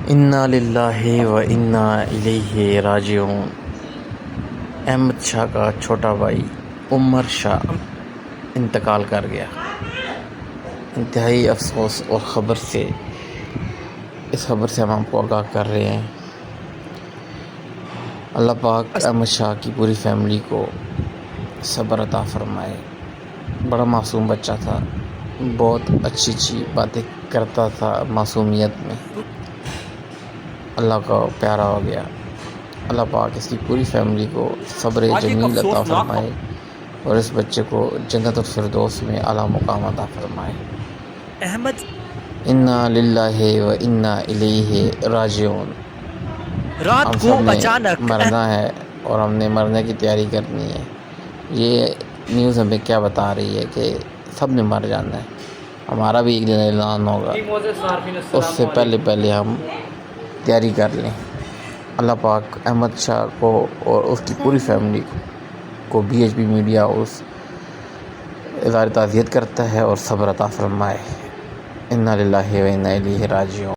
انا للہ و انا الیہ راجعون۔ احمد شاہ کا چھوٹا بھائی عمر شاہ انتقال کر گیا۔ انتہائی افسوس اور اس خبر سے ہم آپ کو آگاہ کر رہے ہیں۔ اللہ پاک احمد شاہ کی پوری فیملی کو صبر عطا فرمائے۔ بڑا معصوم بچہ تھا، بہت اچھی باتیں کرتا تھا معصومیت میں۔ اللہ کا پیارا ہو گیا۔ اللہ پاک اس کی پوری فیملی کو صبر جمیل عطا فرمائے اور اس بچے کو جنت الفردوس میں اعلیٰ مقام عطا فرمائے۔ احمد انا للہ و انا الیہ راجعون۔ رات ہم کو سب نے اچانک مرنا ہے اور ہم نے مرنے کی تیاری کرنی ہے۔ یہ نیوز ہمیں کیا بتا رہی ہے کہ سب نے مر جانا ہے، ہمارا بھی ایک دن اعلان ہوگا، اس سے پہلے ہم تیاری کر لیں۔ اللہ پاک احمد شاہ کو اور اس کی پوری فیملی کو BHP میڈیا ہاؤس اظہار تعزیت کرتا ہے اور صبر عطا فرمائے۔ انا للہ و انا الیہ راجعون۔